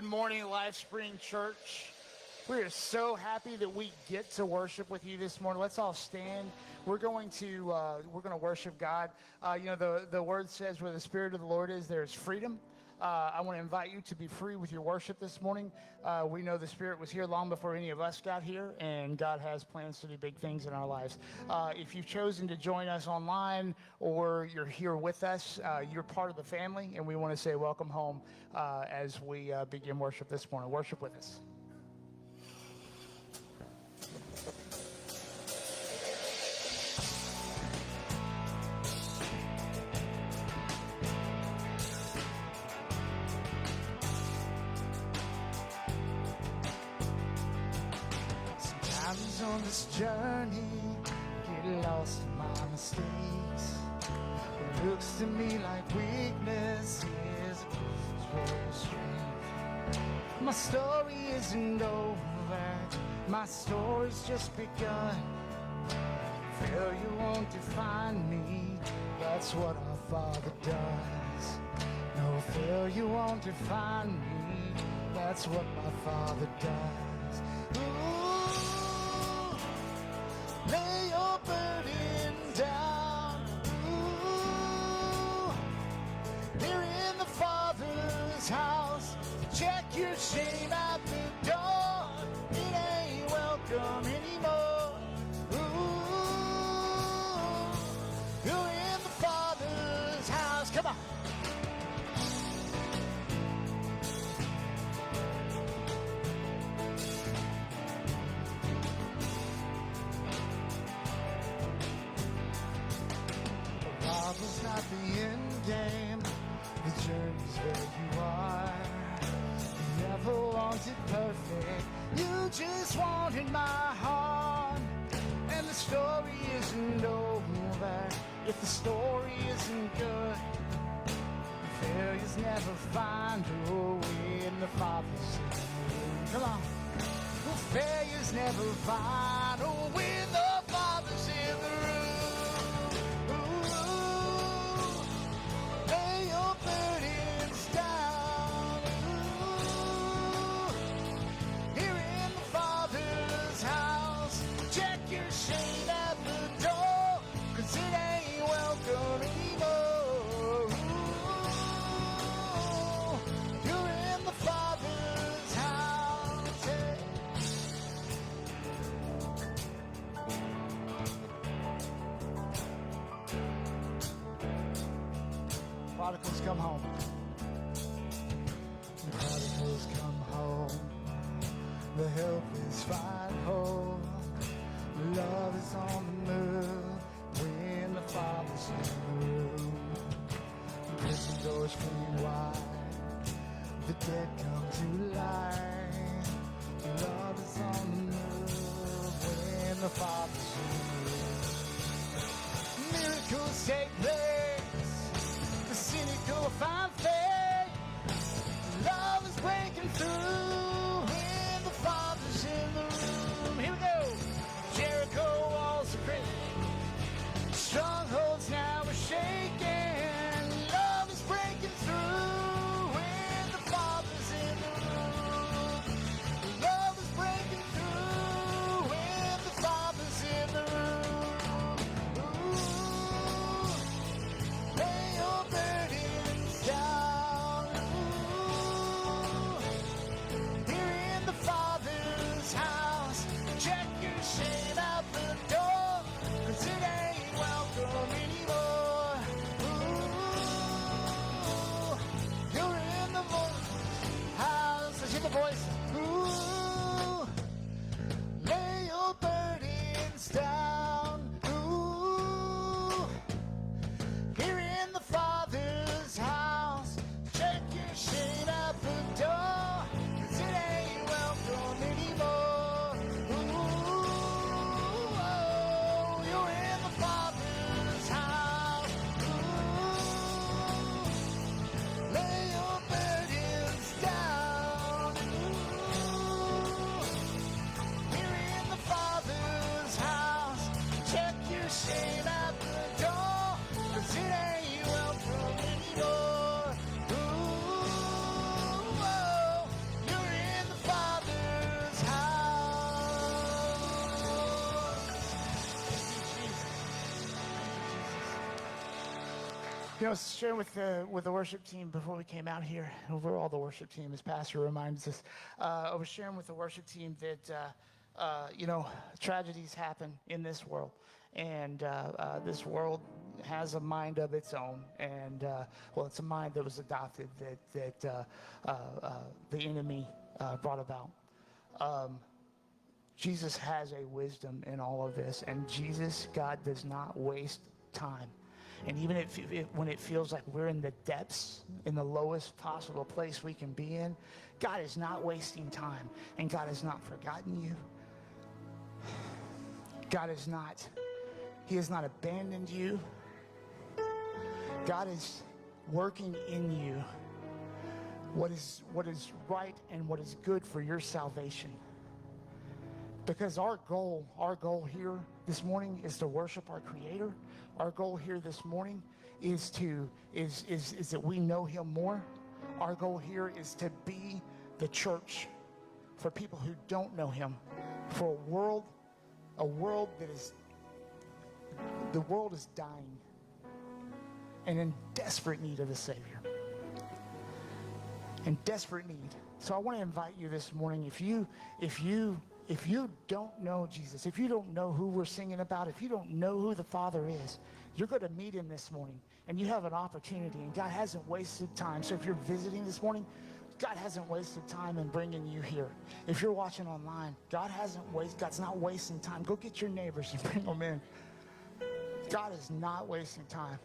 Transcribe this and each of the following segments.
Good morning, Life Spring Church. We are so happy that we get to worship with you this morning. Let's all stand. We're going to worship God. The word says, where the Spirit of the Lord is, there is freedom. I want to invite you to be free with your worship this morning. We know the Spirit was here long before any of us got here, and God has plans to do big things in our lives. If you've chosen to join us online or you're here with us, you're part of the family, and we want to say welcome home as we begin worship this morning. Worship with us. On this journey, get lost in my mistakes. It looks to me like weakness is your strength. My story isn't over, my story's just begun. Failure won't define me, that's what our Father does. No, failure won't define me, that's what my Father does. Lay your burden down. Ooh. Here in the Father's house, check your shame at the door. It ain't welcome anymore. Ooh. You're in the Father's house. Come on. It's not the end game, the journey's where you are. You never wanted perfect, you just wanted my heart. And the story isn't over if the story isn't good. Failures never find a way in the Father's room. Come on. Well, failures never find a way in the Father's in the room. Burdens down. Ooh. Here in the Father's house, check your shame at the door, 'cause it ain't welcome anymore. Ooh. You're in the Father's house. Prodigals come home. The prodigals come home. The helpless find hope. Love is on the move when the Father's in the room. The prison doors flee wide. The dead come to life. Love is on the move when the Father's in the room. Miracles take place. The cynical find faith. Love is breaking through when the Father's in the room. Here we go. Jericho walls are breaking. Strongholds now are shaking. Love is breaking through when the Father's in the room. Love is breaking through when the Father's in the room. Burdens down. Ooh. Here in the Father's house, check your shame out the door, 'cause it ain't welcome anymore. Ooh. You're in the house. Let's hear the voice. Ooh. Lay your burdens down. Father's house, check your shame out the door, 'cause it ain't welcome anymore. Ooh, oh, you're in the Father's house. Ooh, lay your burdens down. Ooh. You know, sharing with the worship team before we came out here, overall the worship team, as Pastor reminds us, I was sharing with the worship team that, you know, tragedies happen in this world. And this world has a mind of its own. And, well, it's a mind that was adopted that the enemy brought about. Jesus has a wisdom in all of this. And Jesus, God, does not waste time. And even when it feels like we're in the depths, in the lowest possible place we can be in, God is not wasting time. And God has not forgotten you. God is not, He has not abandoned you. God is working in you what is right and what is good for your salvation. Because our goal here this morning is to worship our Creator. Our goal here this morning is that we know Him more. Our goal here is to be the church for people who don't know Him, for a world that is, the world is dying and in desperate need of a Savior. In desperate need. So I want to invite you this morning, if you don't know Jesus, if you don't know who we're singing about, if you don't know who the Father is, you're going to meet Him this morning, and you have an opportunity, and God hasn't wasted time. So if you're visiting this morning, God hasn't wasted time in bringing you here. If you're watching online, God's not wasting time. Go get your neighbors and bring them in. God is not wasting time.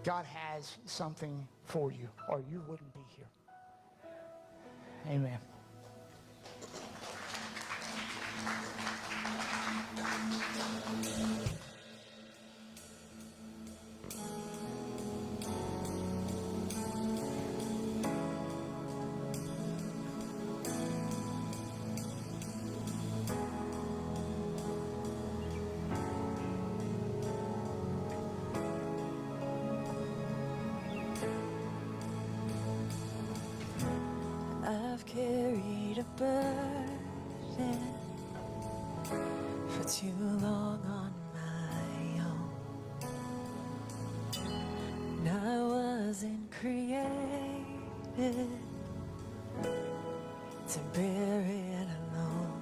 God has something for you, or you wouldn't be here. Amen. I've carried a burden for too long on my own. And I wasn't created to bear it alone.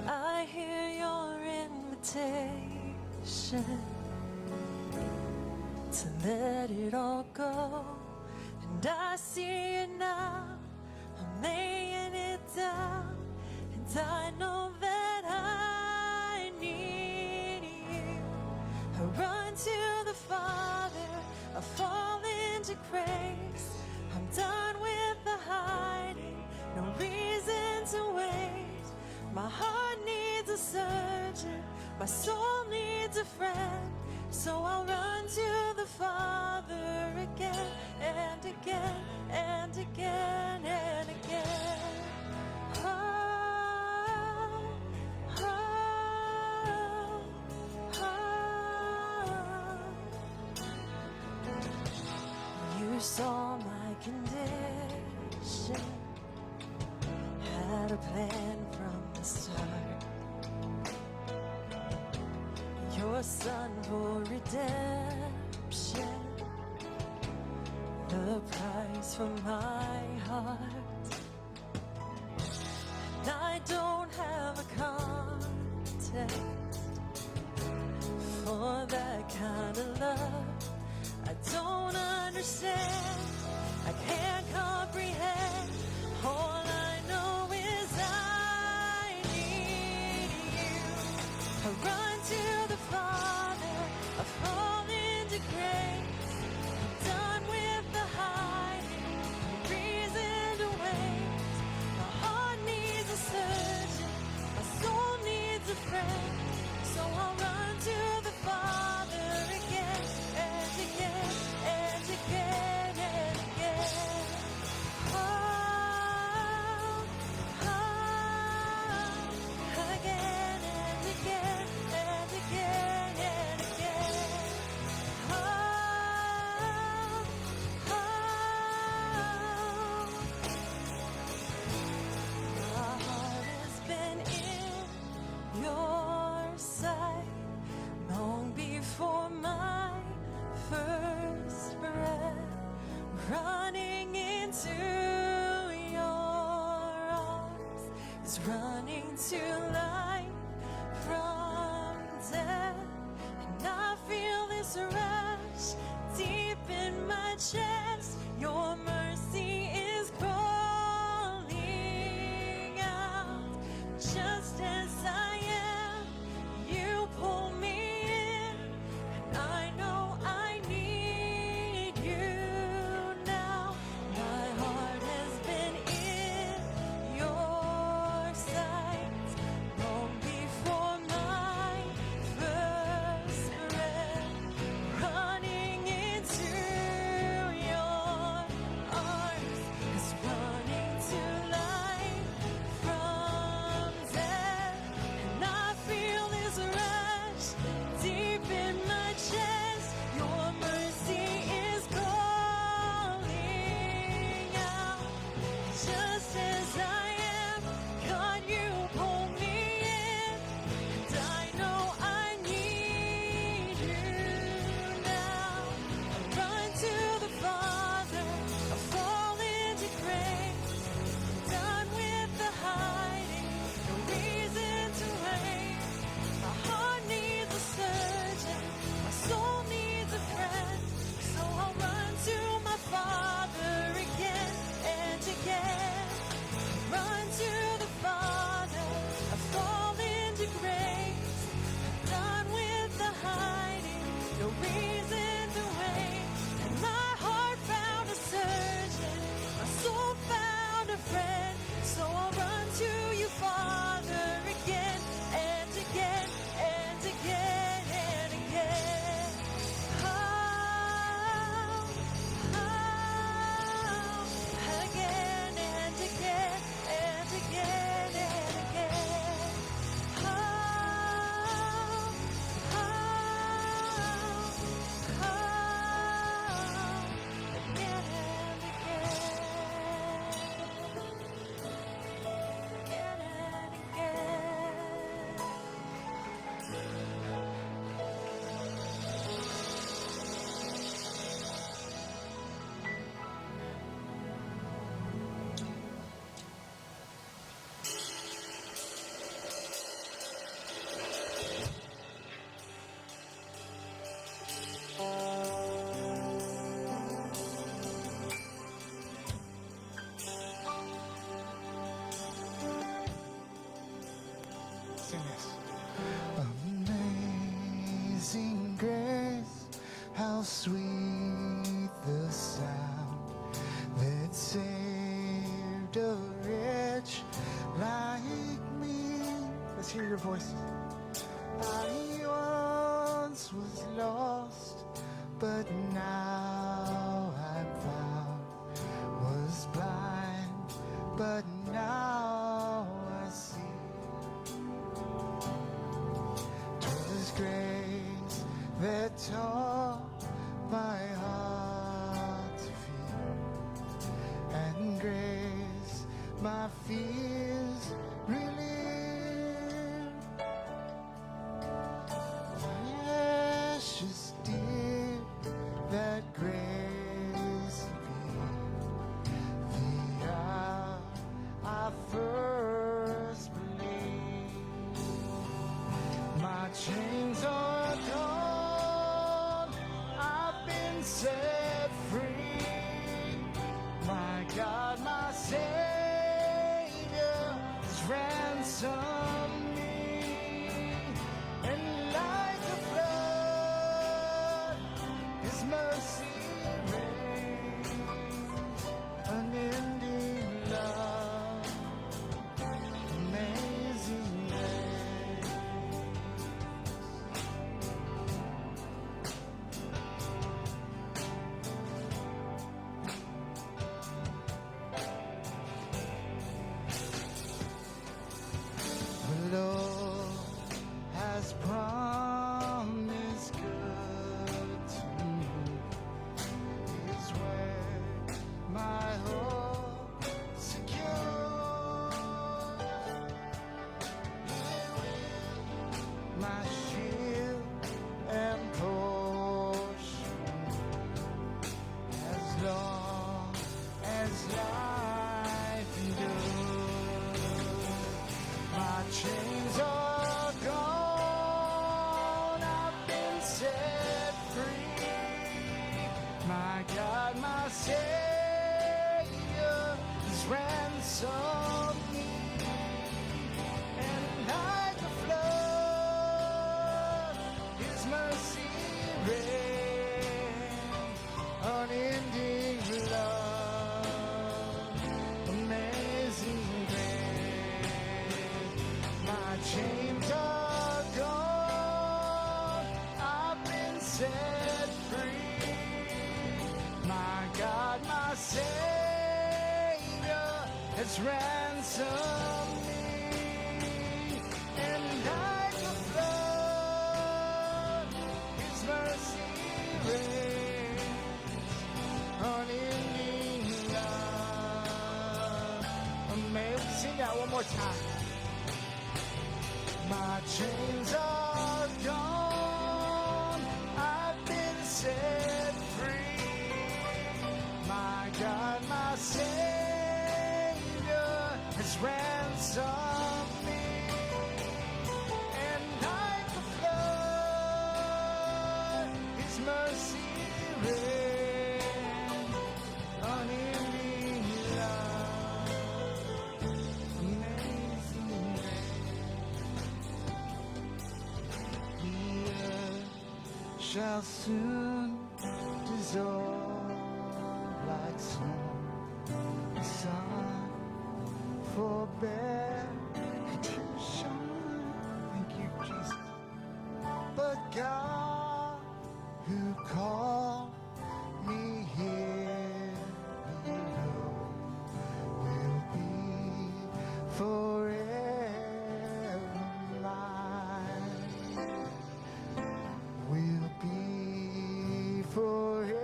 I hear your invitation to let it all go. And I see it now, I'm laying it down, and I know that I need you. I run to the Father, I fall into grace. I'm done with the hiding, no reason to wait. My heart needs a surgeon, my soul needs a friend. So I'll run to the Father again and again and again and again. Oh, oh, oh. You saw my condition, had a plan from the start. Your Son for redemption, the price for my heart. And I don't have a context for that kind of love. I don't understand, I can't comprehend. All I know is I need you. I run to the Father, I fall into grace. I'm done with the hiding, no reason to wait. My heart needs a surgeon, my soul needs a friend. So I'll run to the Father again is running to life from death. And I feel this rush deep in my chest. Your mercy is calling out. Just as I am, you pull me in. And I know I need you now. My heart has been in your sight long before my first breath. Running into your arms is running to life from death. And I feel this rush deep in my chest. Your mercy is calling out. Just as I am, God, you pull me in. And I know I need you now. I run to the Father, I fall into grace. Done with the hiding, no reason to wait. My heart needs a surgeon, my soul needs a friend. So I'll run to my Father again and again. Run to the Father, I fall into grace. Done with the hiding, no reason to wait. And my heart found a surgeon, my soul found a friend. So I'll run to you, Father, again and again and again and again. Oh, again and again and again and again. Oh, again and again. Again and again. Sing this. Amazing grace, how sweet the sound that saved a wretch like me. Let's hear your voices. I once was lost, but now I'm found. Was blind, but now I see. 'Twas grace that taught my heart to feel, and grace my fears relieved. Precious dear, that grace be the hour I first believed. My chains are gone, I've been set free. My God, my Savior has ransomed me. And like a flood, His mercy My God, my Savior has ransomed me, and like a flood, His mercy reigns, unending love, amazing grace. My chains are gone, I've been set free. My God, my Savior has ransomed me, and like a flood, His mercy reigns, unending love. Amazing. Sing that one more time. My chains are gone, I've been set free. My God, my Savior has ransomed me, and like a flood, His mercy reigns, unending love, amazing grace. The earth shall soon dissolve like snow. The sun forbear to shine. Thank you, Jesus. But God, who called me here below, will be forever mine. Will be forever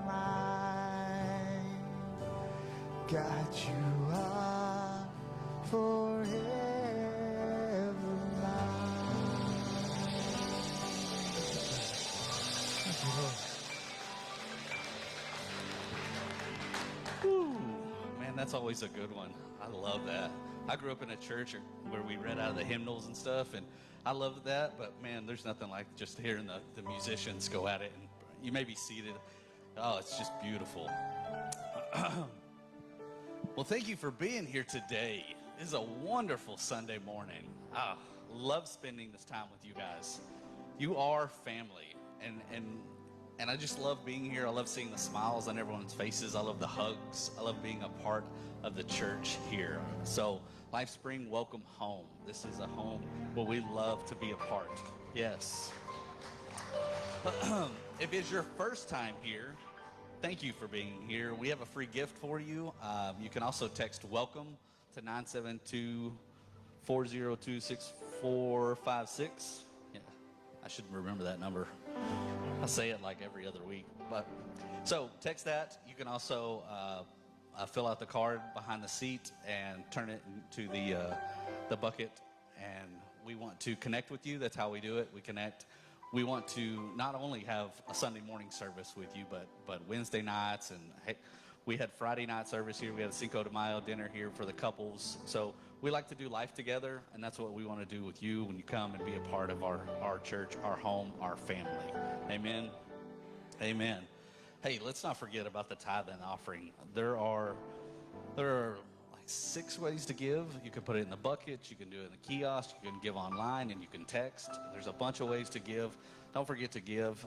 mine. God, you are forever mine. Thank you, Lord. Woo. Man, that's always a good one. I love that. I grew up in a church where we read out of the hymnals and stuff, and I loved that, but man, there's nothing like just hearing the musicians go at it, and you may be seated. Oh, it's just beautiful. Well, thank you for being here today. This is a wonderful Sunday morning. Love spending this time with you guys. You are family, and I just love being here. I love seeing the smiles on everyone's faces. I love the hugs. I love being a part of the church here. So, Life Spring, welcome home. This is a home where we love to be a part. Yes. If it's your first time here, thank you for being here. We have a free gift for you. You can also text WELCOME to 972-402-6456. Yeah, I should remember that number. I say it like every other week. But so text that. You can also fill out the card behind the seat and turn it into the bucket. And we want to connect with you. That's how we do it. We connect. We want to not only have a Sunday morning service with you, but Wednesday nights, and hey, we had Friday night service here. We had a Cinco de Mayo dinner here for the couples. So we like to do life together, and that's what we want to do with you when you come and be a part of our church, our home, our family. Amen. Amen. Hey, let's not forget about the tithe and offering. There are like 6 ways to give. You can put it in the bucket, you can do it in the kiosk, you can give online, and you can text. There's a bunch of ways to give. Don't forget to give.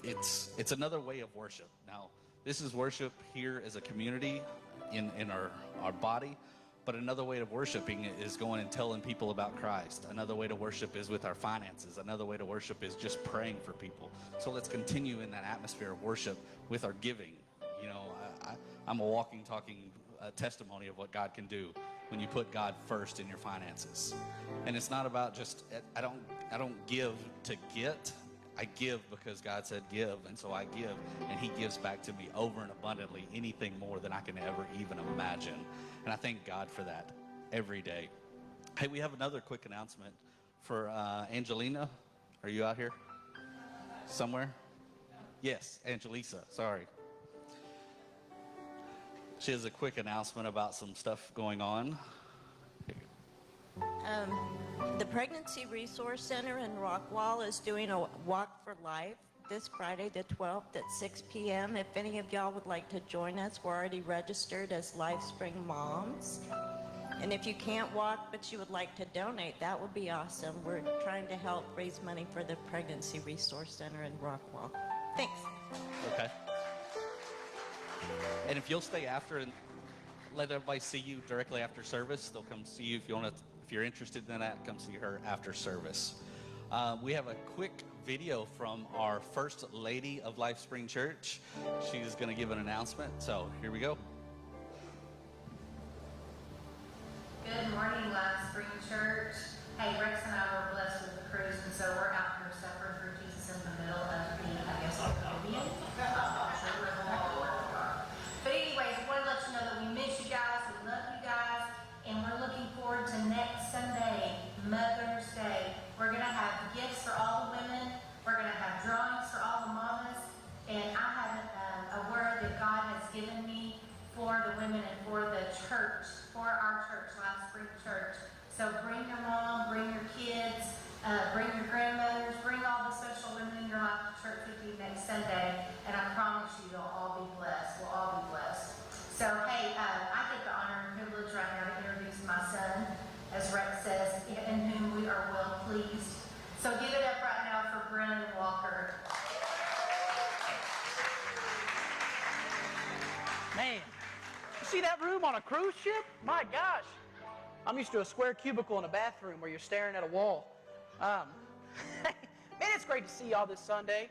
It's another way of worship. Now, this is worship here as a community in our body, but another way of worshiping is going and telling people about Christ. Another way to worship is with our finances. Another way to worship is just praying for people. So let's continue in that atmosphere of worship with our giving. You know, I'm a walking, talking testimony of what God can do when you put God first in your finances. And it's not about just, I don't give to get. I give because God said give, and so I give, and He gives back to me over and abundantly, anything more than I can ever even imagine. And I thank God for that every day. Hey, we have another quick announcement for Angelina. Are you out here somewhere? Yes, Angelisa, sorry. She has a quick announcement about some stuff going on. The Pregnancy Resource Center in Rockwall is doing a Walk for Life this Friday, the 12th at 6 p.m. If any of y'all would like to join us, we're already registered as LifeSpring moms. And if you can't walk but you would like to donate, that would be awesome. We're trying to help raise money for the Pregnancy Resource Center in Rockwall. Thanks. Okay. And if you'll stay after and let everybody see you directly after service, they'll come see you. If you're interested in that, come see her after service. We have a quick video from our First Lady of LifeSpring Church. She's going to give an announcement. So here we go. Good morning, LifeSpring Church. Hey, Rex and I were blessed with the cruise, and so we're out here suffering for Jesus in the middle of the, I guess, Caribbean. I'm not sure we're going all over the world. But anyways, I want to let you know that we miss you guys, we love you guys, and we're looking forward to next Sunday, Mother's Day. We're going to have gifts for all the women. We're going to have drawings for all the mamas. And I have a word that God has given me for the women and for the church, for our church, LifeSpring Church. So bring your mom, bring your kids, bring your grandmothers, bring all the special women in your life to church with you next Sunday. And I promise you, you'll all be blessed. We'll all be blessed. So, hey, I get the honor and privilege right now to introduce my son, as Rex says, in whom we are well pleased. So give it up right now for Brennan Walker. Man, you see that room on a cruise ship? My gosh. I'm used to a square cubicle in a bathroom where you're staring at a wall. Man, it's great to see y'all this Sunday.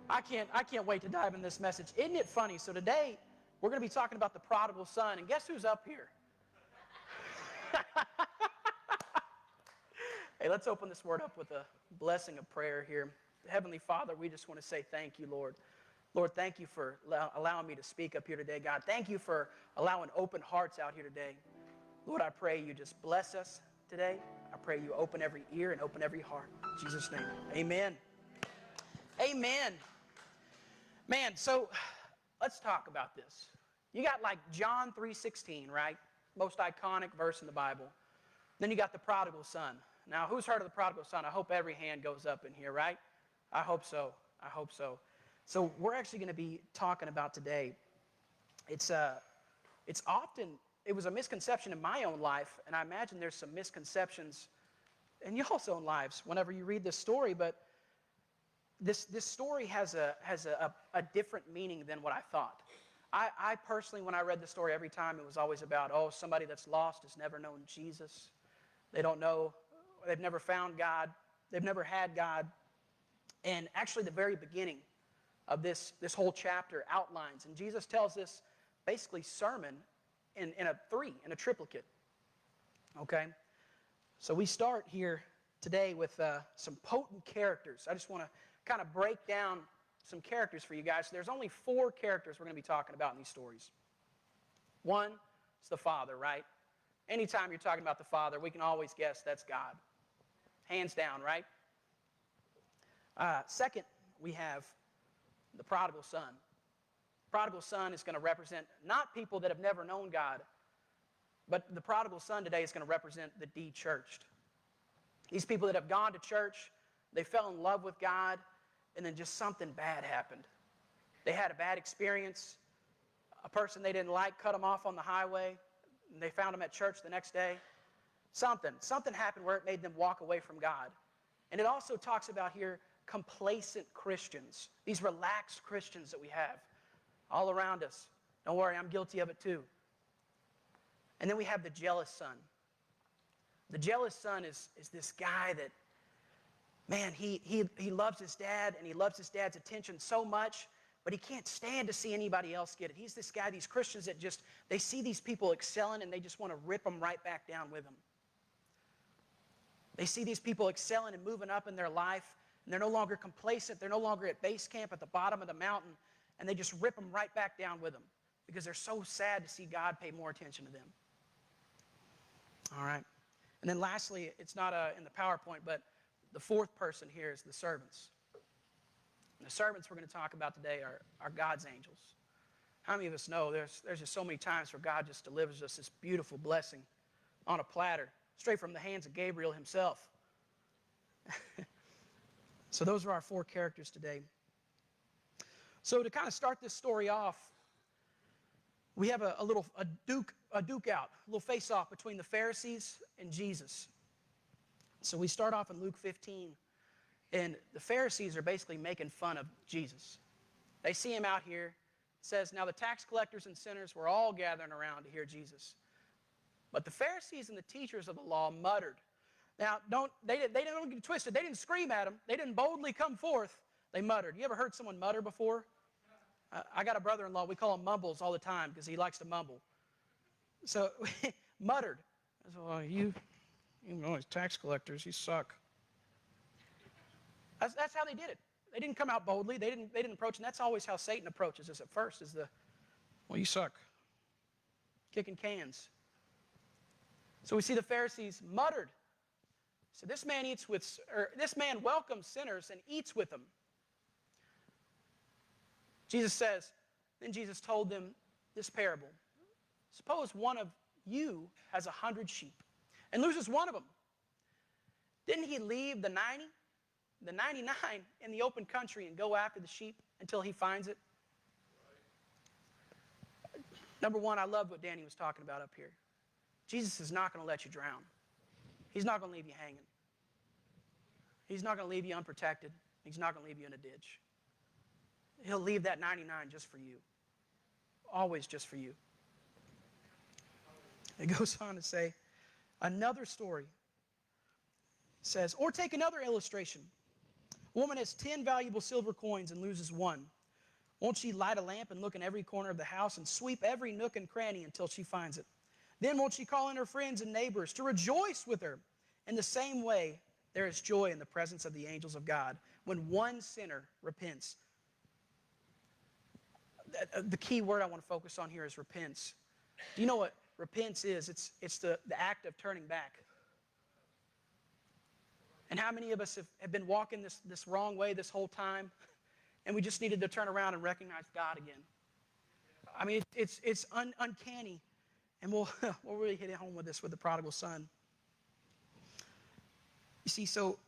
I can't wait to dive in this message. Isn't it funny? So today, we're going to be talking about the prodigal son, and guess who's up here? Hey, let's open this word up with a blessing of prayer here. Heavenly Father, we just want to say thank you, Lord. Lord, thank you for allowing me to speak up here today, God. Thank you for allowing open hearts out here today. Lord, I pray you just bless us today. I pray you open every ear and open every heart. In Jesus' name, amen. Amen. Man, so let's talk about this. You got like John 3:16, right? Most iconic verse in the Bible. Then you got the prodigal son. Now, who's heard of the prodigal son? I hope every hand goes up in here, right? I hope so. I hope so. So we're actually going to be talking about today. It was a misconception in my own life, and I imagine there's some misconceptions in y'all's own lives whenever you read this story, but this story has a different meaning than what I thought. I personally, when I read the story every time, it was always about, somebody that's lost has never known Jesus. They don't know, they've never found God, they've never had God. And actually the very beginning of this whole chapter outlines, and Jesus tells this basically sermon in a triplicate. Okay? So we start here today with some potent characters. I just want to kind of break down some characters for you guys. There's only 4 characters we're going to be talking about in these stories. One is the Father, right? Anytime you're talking about the Father, we can always guess that's God. Hands down, right? Second, we have the prodigal son. Prodigal son is going to represent not people that have never known God, but the prodigal son today is going to represent the de-churched. These people that have gone to church, they fell in love with God, and then just something bad happened. They had a bad experience. A person they didn't like cut them off on the highway, and they found them at church the next day. Something happened where it made them walk away from God. And it also talks about here complacent Christians, these relaxed Christians that we have all around us. Don't worry, I'm guilty of it too. And then we have the jealous son. The jealous son is this guy that, man, he loves his dad, and he loves his dad's attention so much, but he can't stand to see anybody else get it. He's this guy, these Christians that just, they see these people excelling, and they just want to rip them right back down with them. They see these people excelling and moving up in their life, and they're no longer complacent. They're no longer at base camp at the bottom of the mountain, and they just rip them right back down with them because they're so sad to see God pay more attention to them. All right. And then lastly, it's not in the PowerPoint, but the 4th person here is the servants. And the servants we're going to talk about today are God's angels. How many of us know there's just so many times where God just delivers us this beautiful blessing on a platter, straight from the hands of Gabriel himself. So those are our 4 characters today. So to kind of start this story off, we have a duke out, a little face-off between the Pharisees and Jesus. So we start off in Luke 15, and the Pharisees are basically making fun of Jesus. They see him out here. It says, now the tax collectors and sinners were all gathering around to hear Jesus. But the Pharisees and the teachers of the law muttered. Now, they don't get twisted. They didn't scream at him. They didn't boldly come forth. They muttered. You ever heard someone mutter before? I got a brother-in-law. We call him Mumbles all the time because he likes to mumble. So, muttered. I said, well, you know, these tax collectors, you suck. That's how they did it. They didn't come out boldly. They didn't approach, and that's always how Satan approaches us at first, is well, you suck. Kicking cans. So we see the Pharisees muttered. So this man welcomes sinners and eats with them. Then Jesus told them this parable. Suppose one of you has 100 sheep and loses one of them. Didn't he leave the 99 in the open country and go after the sheep until he finds it? Number one, I love what Danny was talking about up here. Jesus is not going to let you drown. He's not going to leave you hanging. He's not going to leave you unprotected. He's not going to leave you in a ditch. He'll leave that 99 just for you. Always just for you. It goes on to say, another story says, or take another illustration. A woman has 10 valuable silver coins and loses one. Won't she light a lamp and look in every corner of the house and sweep every nook and cranny until she finds it? Then won't she call in her friends and neighbors to rejoice with her? In the same way, there is joy in the presence of the angels of God when one sinner repents. The key word I want to focus on here is repents. Do you know what repents is? It's the act of turning back. And how many of us have been walking this wrong way this whole time, and we just needed to turn around and recognize God again? I mean, it's uncanny, and we'll really hit it home with this with the prodigal son. You see, so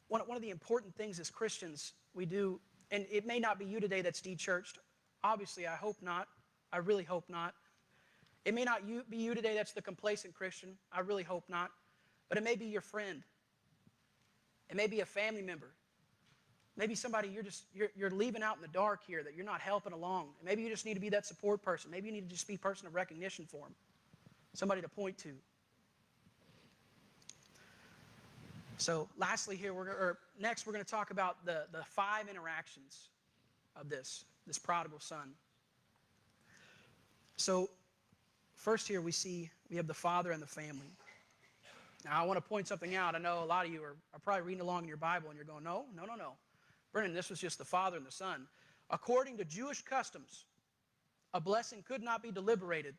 one of the important things as Christians we do, and it may not be you today that's de-churched. Obviously, I hope not. I really hope not. It may not be you today that's the complacent Christian. I really hope not. But it may be your friend. It may be a family member. Maybe somebody you're leaving out in the dark here that you're not helping along. Maybe you just need to be that support person. Maybe you need to just be a person of recognition for them. Somebody to point to. So lastly here, next we're going to talk about the 5 interactions of this prodigal son. So first here we have the father and the family. Now I want to point something out. I know a lot of you are probably reading along in your Bible and you're going, no. Brennan, this was just the father and the son. According to Jewish customs, a blessing could not be deliberated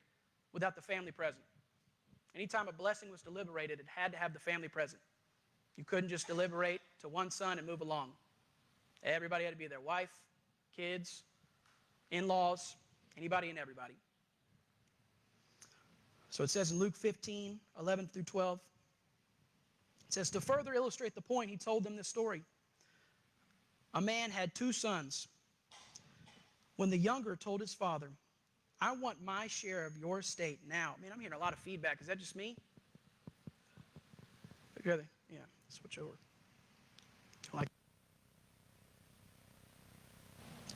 without the family present. Anytime a blessing was deliberated, it had to have the family present. You couldn't just deliberate to one son and move along. Everybody had to be there. Wife, kids, in-laws, anybody and everybody. So it says in Luke 15, 11 through 12, it says, to further illustrate the point, he told them this story. A man had 2 sons. When the younger told his father, I want my share of your estate now. Man, I'm hearing a lot of feedback. Is that just me? Really? Yeah, switch over.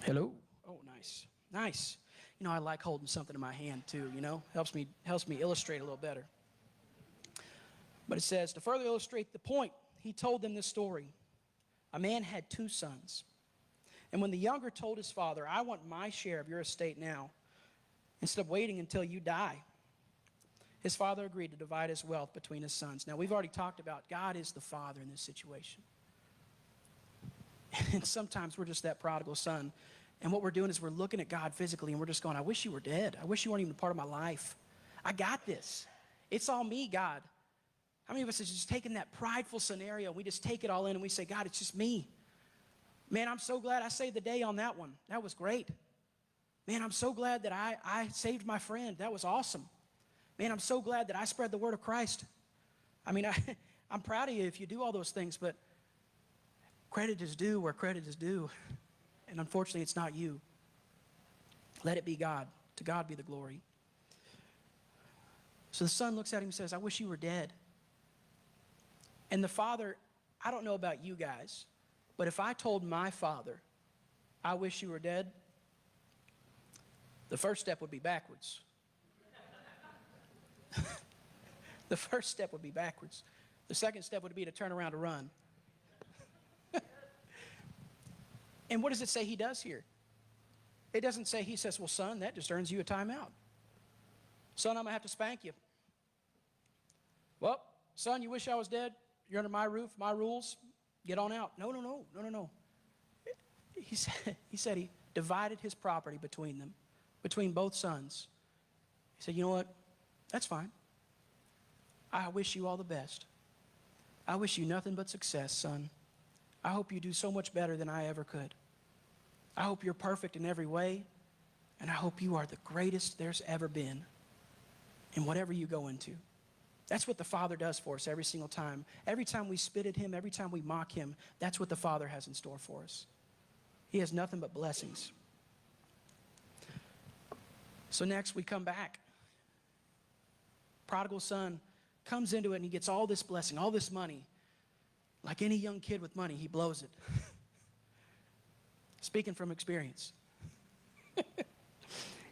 Hello? Oh, nice. Nice. You know, I like holding something in my hand too, you know? Helps me illustrate a little better. But it says, to further illustrate the point, he told them this story. A man had 2 sons. And when the younger told his father, I want my share of your estate now, instead of waiting until you die, his father agreed to divide his wealth between his sons. Now, we've already talked about God is the father in this situation. And sometimes we're just that prodigal son. And what we're doing is we're looking at God physically and we're just going, I wish you were dead. I wish you weren't even a part of my life. I got this. It's all me, God. How many of us have just taken that prideful scenario, we just take it all in and we say, God, it's just me. Man, I'm so glad I saved the day on that one. That was great. Man, I'm so glad that I saved my friend. That was awesome. Man, I'm so glad that I spread the word of Christ. I mean, I'm proud of you if you do all those things, but credit is due where credit is due. And unfortunately, it's not you. Let it be God. To God be the glory. So the son looks at him and says, I wish you were dead. And the father, I don't know about you guys, but if I told my father, I wish you were dead, the first step would be backwards. The first step would be backwards. The second step would be to turn around to run. And what does it say he does here? It doesn't say, he says, well, son, that just earns you a timeout. Son, I'm going to have to spank you. Well, son, you wish I was dead? You're under my roof, my rules. Get on out. No. He said he divided his property between them, between both sons. He said, you know what? That's fine. I wish you all the best. I wish you nothing but success, son. I hope you do so much better than I ever could. I hope you're perfect in every way, and I hope you are the greatest there's ever been in whatever you go into. That's what the Father does for us every single time. Every time we spit at him, every time we mock him, that's what the Father has in store for us. He has nothing but blessings. So next we come back. Prodigal son comes into it and he gets all this blessing, all this money. Like any young kid with money, he blows it. Speaking from experience.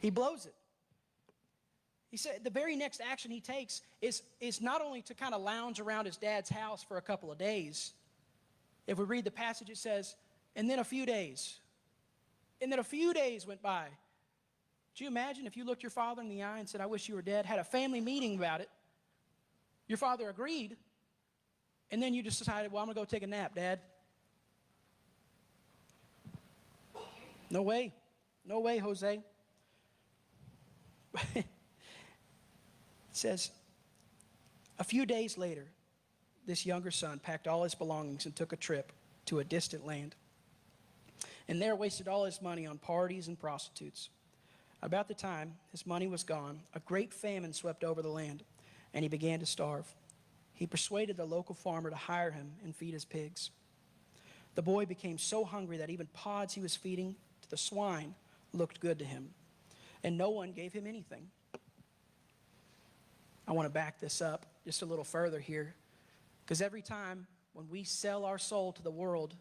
He blows it. He said the very next action he takes is not only to kind of lounge around his dad's house for a couple of days. If we read the passage, it says, and then a few days. And then a few days went by. Do you imagine if you looked your father in the eye and said, I wish you were dead, had a family meeting about it, your father agreed, and then you just decided, well, I'm going to go take a nap, Dad. No way. No way, Jose. It says, a few days later, this younger son packed all his belongings and took a trip to a distant land. And there wasted all his money on parties and prostitutes. About the time his money was gone, a great famine swept over the land, and he began to starve. He persuaded the local farmer to hire him and feed his pigs. The boy became so hungry that even pods he was feeding to the swine looked good to him, and no one gave him anything. I want to back this up just a little further here, because every time when we sell our soul to the world,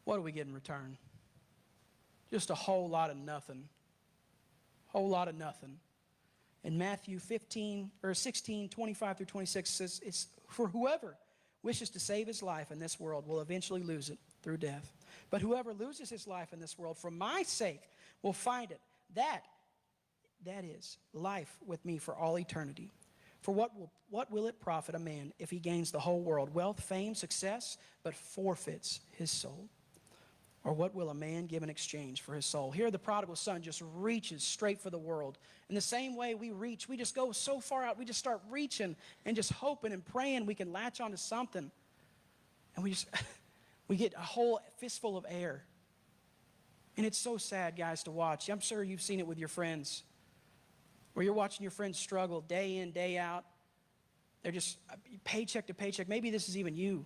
what do we get in return? Just a whole lot of nothing. Whole lot of nothing. In Matthew 16, 25 through 26 says, it's for whoever wishes to save his life in this world will eventually lose it through death. But whoever loses his life in this world for my sake will find it. That is life with me for all eternity. For what will it profit a man if he gains the whole world, wealth, fame, success, but forfeits his soul? Or what will a man give in exchange for his soul? Here the prodigal son just reaches straight for the world. In the same way we reach, we just go so far out, we just start reaching and just hoping and praying we can latch onto something. And we get a whole fistful of air. And it's so sad, guys, to watch. I'm sure you've seen it with your friends, where you're watching your friends struggle day in, day out. They're just paycheck to paycheck. Maybe this is even you.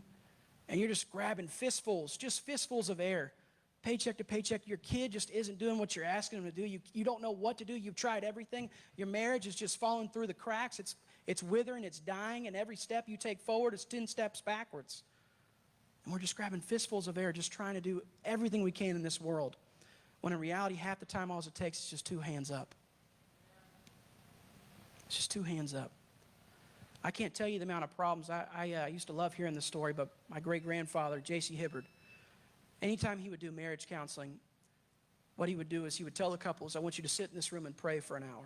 And you're just grabbing fistfuls, just fistfuls of air. Paycheck to paycheck. Your kid just isn't doing what you're asking them to do. You don't know what to do. You've tried everything. Your marriage is just falling through the cracks. It's withering, it's dying, and every step you take forward is 10 steps backwards. And we're just grabbing fistfuls of air, just trying to do everything we can in this world. When in reality, half the time all it takes is just 2 hands up. It's just 2 hands up. I can't tell you the amount of problems. I used to love hearing this story, but my great-grandfather, J.C. Hibbard, anytime he would do marriage counseling, what he would do is he would tell the couples, I want you to sit in this room and pray for an hour.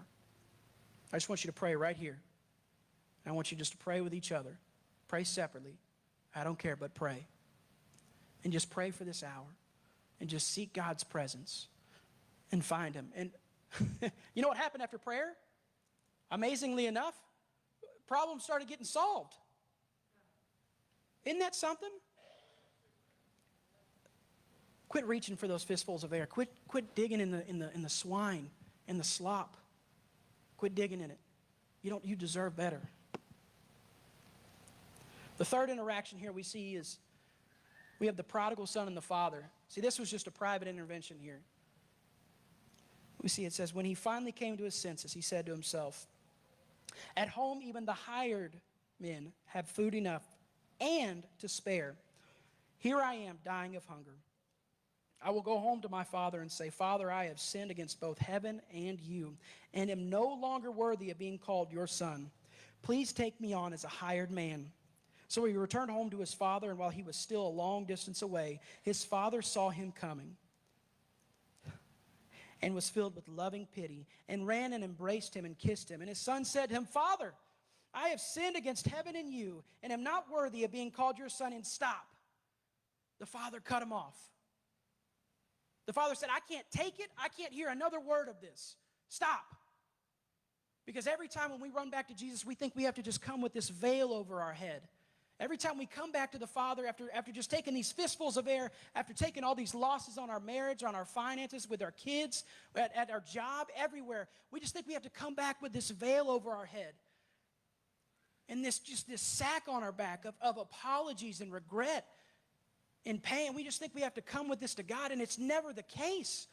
I just want you to pray right here. And I want you just to pray with each other. Pray separately. I don't care, but pray. And just pray for this hour. And just seek God's presence. And find him. And you know what happened after prayer? Amazingly enough, problems started getting solved. Isn't that something? Quit reaching for those fistfuls of air. Quit digging in the swine and the slop. Quit digging in it. You deserve better. The third interaction here we see is we have the prodigal son and the father. See, this was just a private intervention here. We see it says, when he finally came to his senses, he said to himself, at home even the hired men have food enough and to spare. Here I am dying of hunger. I will go home to my father and say, Father, I have sinned against both heaven and you, and am no longer worthy of being called your son. Please take me on as a hired man. So he returned home to his father, and while he was still a long distance away, his father saw him coming and was filled with loving pity, and ran and embraced him and kissed him. And his son said to him, Father, I have sinned against heaven and you, and am not worthy of being called your son. And stop. The father cut him off. The father said, I can't take it. I can't hear another word of this. Stop. Because every time when we run back to Jesus, we think we have to just come with this veil over our head. Every time we come back to the Father after just taking these fistfuls of air, after taking all these losses on our marriage, on our finances, with our kids, at our job, everywhere, we just think we have to come back with this veil over our head. And this sack on our back of apologies and regret and pain. We just think we have to come with this to God, and it's never the case.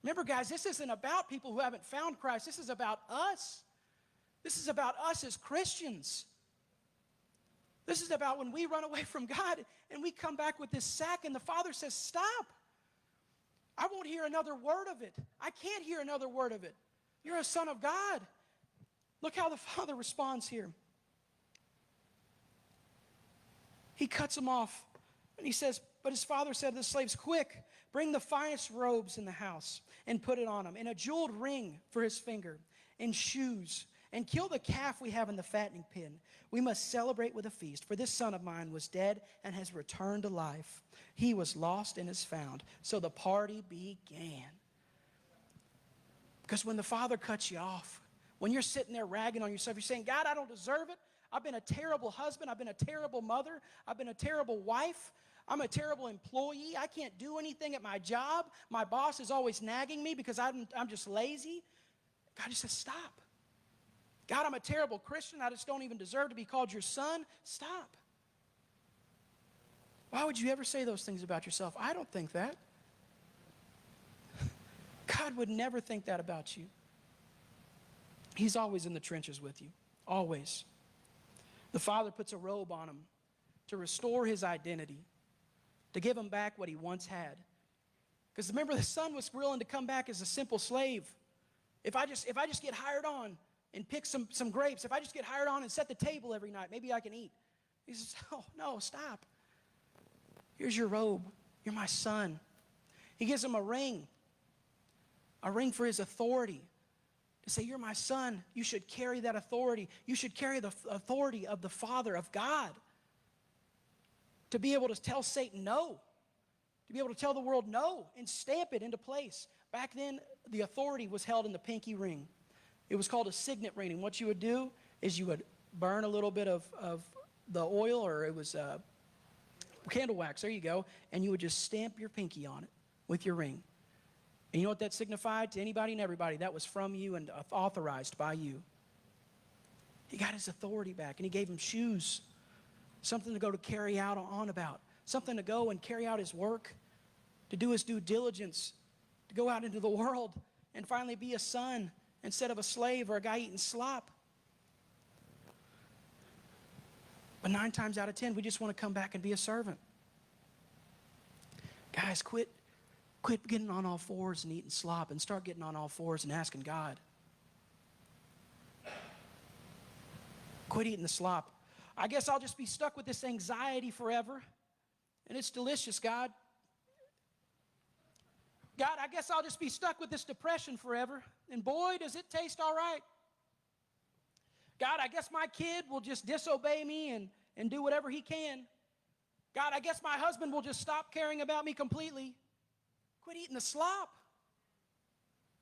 Remember, guys, this isn't about people who haven't found Christ. This is about us. This is about us as Christians. This is about when we run away from God and we come back with this sack, and the Father says, stop. I won't hear another word of it. I can't hear another word of it. You're a son of God. Look how the Father responds here. He cuts him off, and he says, but his father said to the slaves, quick, bring the finest robes in the house and put it on him, and a jeweled ring for his finger, and shoes, and kill the calf we have in the fattening pen. We must celebrate with a feast, for this son of mine was dead and has returned to life. He was lost and is found. So the party began. Because when the Father cuts you off, when you're sitting there ragging on yourself, you're saying, God, I don't deserve it. I've been a terrible husband. I've been a terrible mother. I've been a terrible wife. I'm a terrible employee. I can't do anything at my job. My boss is always nagging me because I'm just lazy. God just says, stop. God, I'm a terrible Christian. I just don't even deserve to be called your son. Stop. Why would you ever say those things about yourself? I don't think that. God would never think that about you. He's always in the trenches with you. Always. The Father puts a robe on him to restore his identity, to give him back what he once had. Because remember, the son was willing to come back as a simple slave. If I just get hired on and pick some grapes, if I just get hired on and set the table every night, maybe I can eat. He says, oh, no, stop. Here's your robe. You're my son. He gives him a ring for his authority. To say, you're my son. You should carry that authority. You should carry the authority of the Father, of God. To be able to tell Satan no. To be able to tell the world no and stamp it into place. Back then, the authority was held in the pinky ring. It was called a signet ring. And what you would do is you would burn a little bit of the oil, or it was candle wax. There you go. And you would just stamp your pinky on it with your ring. And you know what that signified to anybody and everybody? That was from you and authorized by you. He got his authority back, and he gave him shoes. Something to go to carry out on about. Something to go and carry out his work. To do his due diligence. To go out into the world and finally be a son instead of a slave or a guy eating slop. But 9 times out of 10, we just want to come back and be a servant. Guys, quit getting on all fours and eating slop, and start getting on all fours and asking God. Quit eating the slop. I guess I'll just be stuck with this anxiety forever. And it's delicious, God. God, I guess I'll just be stuck with this depression forever. And boy, does it taste all right. God, I guess my kid will just disobey me and do whatever he can. God, I guess my husband will just stop caring about me completely. Quit eating the slop.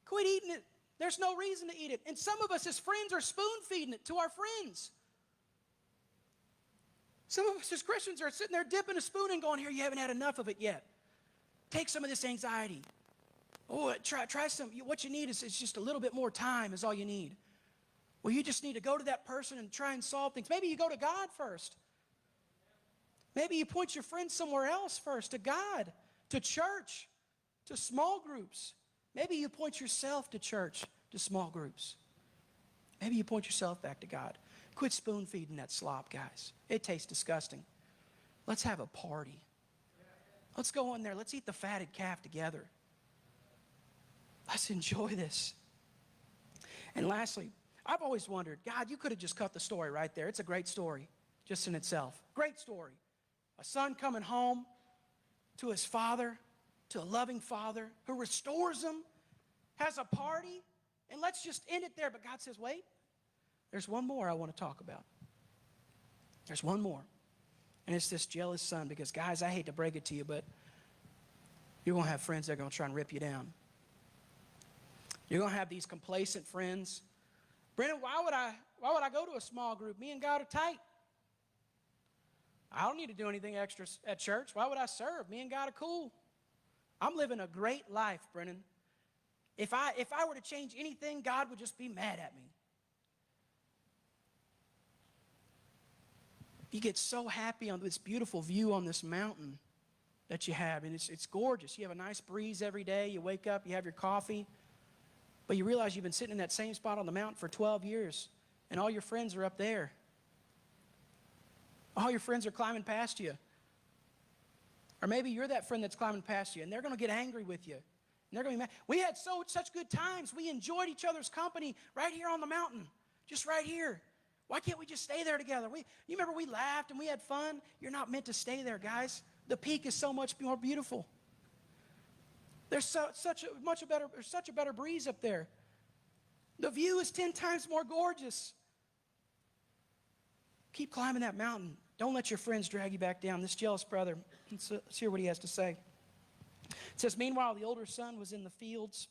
Quit eating it. There's no reason to eat it. And some of us as friends are spoon-feeding it to our friends. Some of us as Christians are sitting there dipping a spoon and going, here, you haven't had enough of it yet. Take some of this anxiety. Oh, try some. What you need is just a little bit more time is all you need. Well, you just need to go to that person and try and solve things. Maybe you go to God first. Maybe you point your friends somewhere else first, to God, to church, to small groups. Maybe you point yourself to church, to small groups. Maybe you point yourself back to God. Quit spoon feeding that slop, guys. It tastes disgusting. Let's have a party. Let's go in there. Let's eat the fatted calf together. Let's enjoy this. And lastly, I've always wondered, God, you could have just cut the story right there. It's a great story just in itself. Great story. A son coming home to his father, to a loving father who restores him, has a party, and let's just end it there. But God says, wait, there's one more I want to talk about. There's one more. And it's this jealous son, because guys, I hate to break it to you, but you're going to have friends that are going to try and rip you down. You're going to have these complacent friends. Brennan, why would I go to a small group? Me and God are tight. I don't need to do anything extra at church. Why would I serve? Me and God are cool. I'm living a great life, Brennan. If I were to change anything, God would just be mad at me. You get so happy on this beautiful view on this mountain that you have, and it's gorgeous. You have a nice breeze every day. You wake up, you have your coffee, but you realize you've been sitting in that same spot on the mountain for 12 years, and all your friends are up there. All your friends are climbing past you. Or maybe you're that friend that's climbing past you, and they're going to get angry with you. And they're going to be mad. We had such good times. We enjoyed each other's company right here on the mountain, just right here. Why can't we just stay there together? You remember we laughed and we had fun? You're not meant to stay there, guys. The peak is so much more beautiful. There's such a better breeze up there. The view is 10 times more gorgeous. Keep climbing that mountain. Don't let your friends drag you back down. This jealous brother, let's hear what he has to say. It says, meanwhile, the older son was in the fields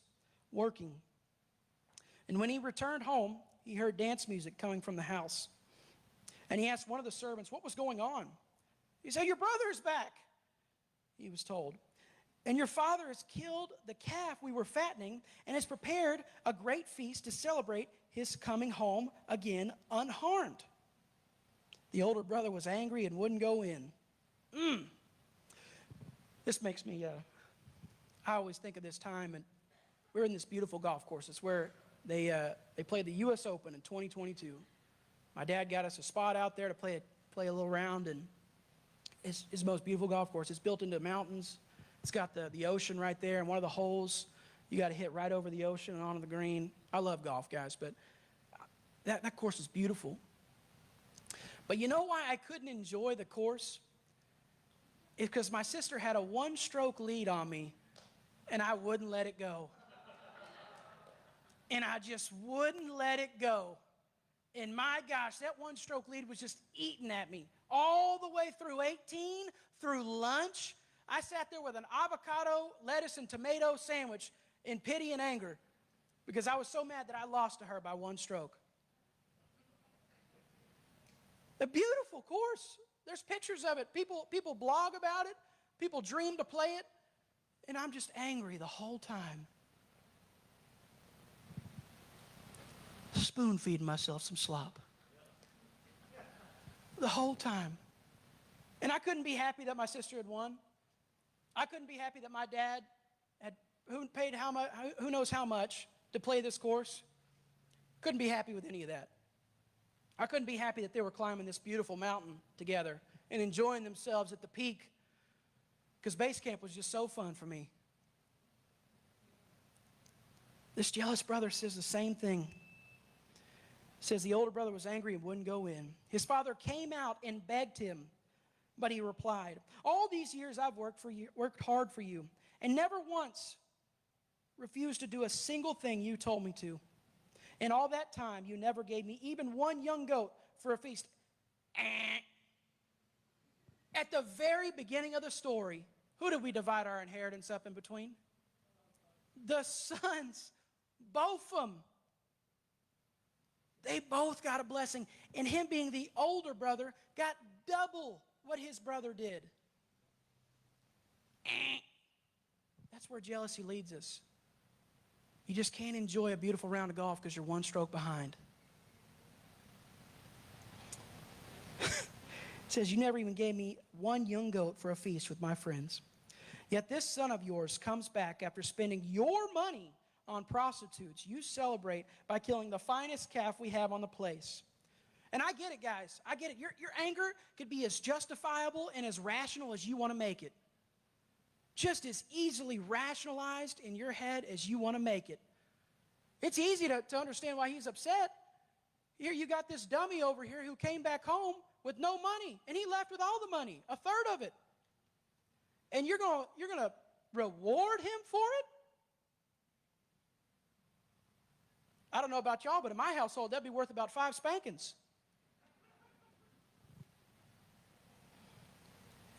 working. And when he returned home, he heard dance music coming from the house. And he asked one of the servants, what was going on? He said, your brother's back, he was told. And your father has killed the calf we were fattening and has prepared a great feast to celebrate his coming home again unharmed. The older brother was angry and wouldn't go in. This makes me, I always think of this time, and we're in this beautiful golf course. It's where they played the U.S. Open in 2022. My dad got us a spot out there to play a little round, and it's the most beautiful golf course. It's built into mountains. It's got the ocean right there, and one of the holes, you got to hit right over the ocean and onto the green. I love golf, guys, but that course is beautiful. But you know why I couldn't enjoy the course? It's because my sister had a one-stroke lead on me, and I wouldn't let it go. And I just wouldn't let it go. And my gosh, that one-stroke lead was just eating at me all the way through 18, through lunch. I sat there with an avocado, lettuce, and tomato sandwich in pity and anger because I was so mad that I lost to her by one stroke. A beautiful course. There's pictures of it. People blog about it. People dream to play it. And I'm just angry the whole time. Spoon feeding myself some slop. The whole time. And I couldn't be happy that my sister had won. I couldn't be happy that my dad had paid who knows how much to play this course. Couldn't be happy with any of that. I couldn't be happy that they were climbing this beautiful mountain together and enjoying themselves at the peak because base camp was just so fun for me. This jealous brother says the same thing. Says the older brother was angry and wouldn't go in. His father came out and begged him, but he replied, all these years I've worked hard for you, and never once refused to do a single thing you told me to. In all that time, you never gave me even one young goat for a feast. At the very beginning of the story, who did we divide our inheritance up in between? The sons, both of them. They both got a blessing. And him being the older brother got double what his brother did. That's where jealousy leads us. You just can't enjoy a beautiful round of golf because you're one stroke behind. It says, you never even gave me one young goat for a feast with my friends. Yet this son of yours comes back after spending your money on prostitutes. You celebrate by killing the finest calf we have on the place. And I get it, guys. I get it. Your anger could be as justifiable and as rational as you want to make it. Just as easily rationalized in your head as you want to make it. It's easy to understand why he's upset. Here you got this dummy over here who came back home with no money, and he left with all the money, a third of it. And you're going to reward him for it? I don't know about y'all, but in my household, that'd be worth about 5 spankings.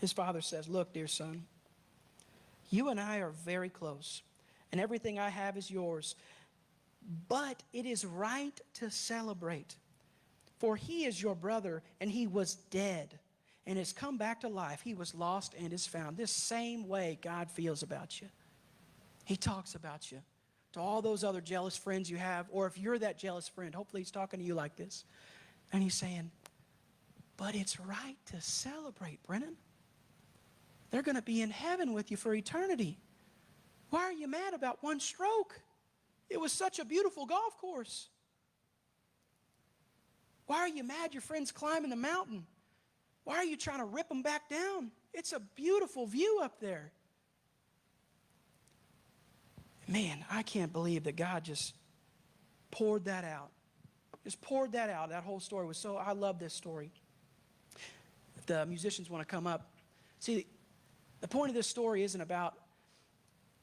His father says, look, dear son, you and I are very close, and everything I have is yours. But it is right to celebrate, for he is your brother, and he was dead and has come back to life. He was lost and is found. This same way God feels about you. He talks about you to all those other jealous friends you have, or if you're that jealous friend, hopefully he's talking to you like this. And he's saying, but it's right to celebrate, Brennan. They're going to be in heaven with you for eternity. Why are you mad about one stroke? It was such a beautiful golf course. Why are you mad your friend's climbing the mountain? Why are you trying to rip them back down? It's a beautiful view up there. Man, I can't believe that God just poured that out. Just poured that out. That whole story was so, I love this story. If the musicians want to come up. See, the point of this story isn't about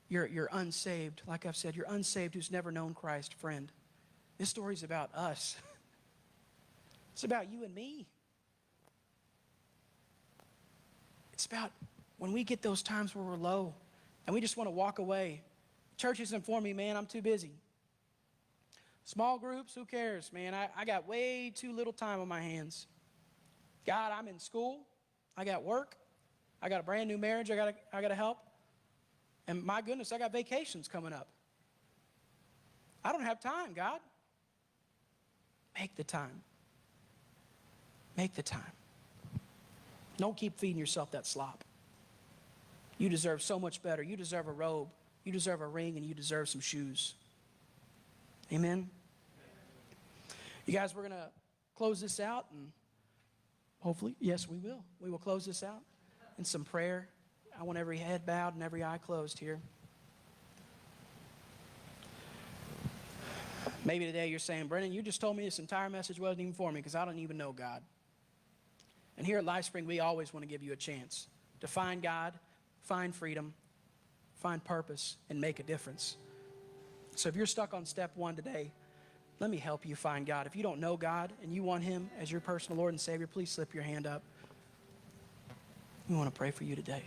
you're unsaved. Like I've said, you're unsaved who's never known Christ, friend. This story is about us. It's about you and me. It's about when we get those times where we're low and we just want to walk away. Church has informed me, man, I'm too busy. Small groups, who cares, man? I got way too little time on my hands. God, I'm in school. I got work. I got a brand new marriage I got to help. And my goodness, I got vacations coming up. I don't have time, God. Make the time. Make the time. Don't keep feeding yourself that slop. You deserve so much better. You deserve a robe. You deserve a ring, and you deserve some shoes. Amen? You guys, we're going to close this out, and hopefully, yes, we will. We will close this out in some prayer. I want every head bowed and every eye closed here. Maybe today you're saying, Brennan, you just told me this entire message wasn't even for me because I don't even know God. And here at LifeSpring, we always want to give you a chance to find God, find freedom, find purpose, and make a difference. So if you're stuck on step 1 today, let me help you find God. If you don't know God and you want him as your personal Lord and Savior, please slip your hand up. We want to pray for you today.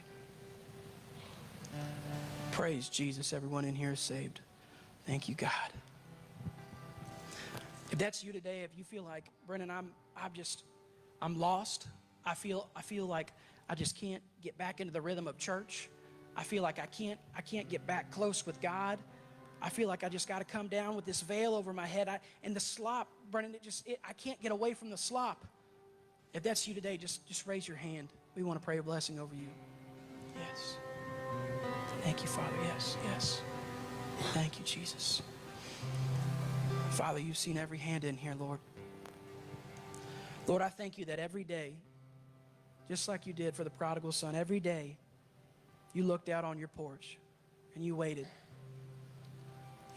Praise Jesus. Everyone in here is saved. Thank you, God. If that's you today, if you feel like, Brennan, I'm lost. I feel like I just can't get back into the rhythm of church. I feel like I can't get back close with God. I feel like I just got to come down with this veil over my head. And the slop, Brennan, I can't get away from the slop. If that's you today, just raise your hand. We want to pray a blessing over you. Yes. Thank you, Father. Yes, yes. Thank you, Jesus. Father, you've seen every hand in here, Lord. Lord, I thank you that every day, just like you did for the prodigal son, every day you looked out on your porch and you waited.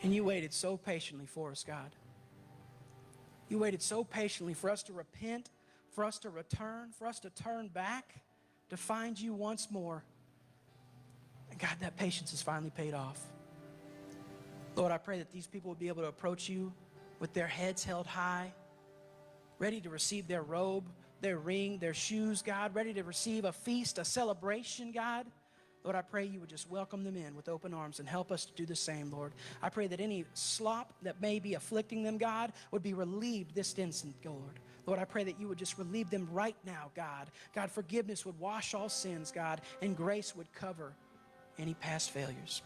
And you waited so patiently for us, God. You waited so patiently for us to repent, for us to return, for us to turn back, to find you once more. And God, that patience has finally paid off. Lord, I pray that these people will be able to approach you with their heads held high, ready to receive their robe, their ring, their shoes, God, ready to receive a feast, a celebration, God. Lord, I pray you would just welcome them in with open arms and help us to do the same, Lord. I pray that any slop that may be afflicting them, God, would be relieved this instant, Lord. Lord, I pray that you would just relieve them right now, God. God, forgiveness would wash all sins, God, and grace would cover any past failures.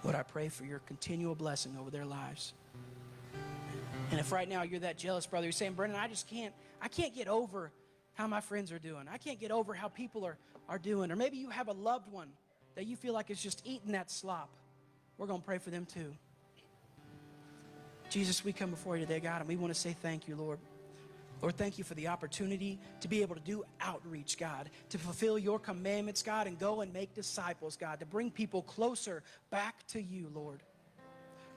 Lord, I pray for your continual blessing over their lives. And if right now you're that jealous brother, you're saying, Brennan, I can't get over how my friends are doing. I can't get over how people are doing. Or maybe you have a loved one that you feel like is just eating that slop, we're going to pray for them too. Jesus, we come before you today, God, and we want to say thank you, Lord. Lord, thank you for the opportunity to be able to do outreach, God, to fulfill your commandments, God, and go and make disciples, God, to bring people closer back to you, Lord.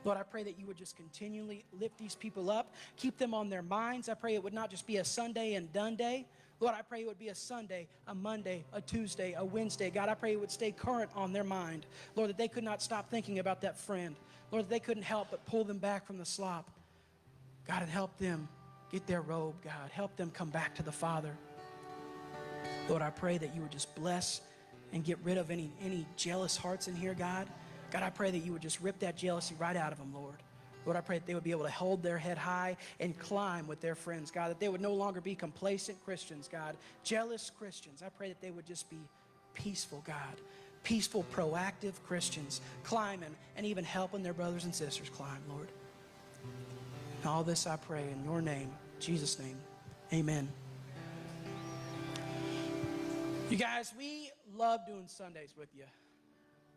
Lord, I pray that you would just continually lift these people up, keep them on their minds. I pray it would not just be a Sunday and done day. Lord, I pray it would be a Sunday, a Monday, a Tuesday, a Wednesday. God, I pray it would stay current on their mind. Lord, that they could not stop thinking about that friend. Lord, that they couldn't help but pull them back from the slop. God, and help them get their robe, God. Help them come back to the Father. Lord, I pray that you would just bless and get rid of any jealous hearts in here, God. God, I pray that you would just rip that jealousy right out of them, Lord. Lord, I pray that they would be able to hold their head high and climb with their friends, God, that they would no longer be complacent Christians, God, jealous Christians. I pray that they would just be peaceful, God, peaceful, proactive Christians, climbing and even helping their brothers and sisters climb, Lord. And all this I pray in your name, Jesus' name, amen. You guys, we love doing Sundays with you.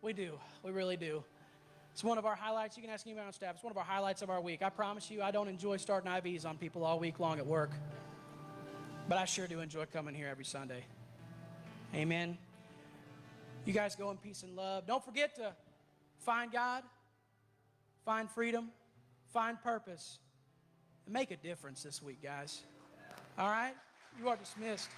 We do. We really do. It's one of our highlights. You can ask anybody on staff. It's one of our highlights of our week. I promise you, I don't enjoy starting IVs on people all week long at work. But I sure do enjoy coming here every Sunday. Amen. You guys go in peace and love. Don't forget to find God, find freedom, find purpose, and make a difference this week, guys. All right? You are dismissed.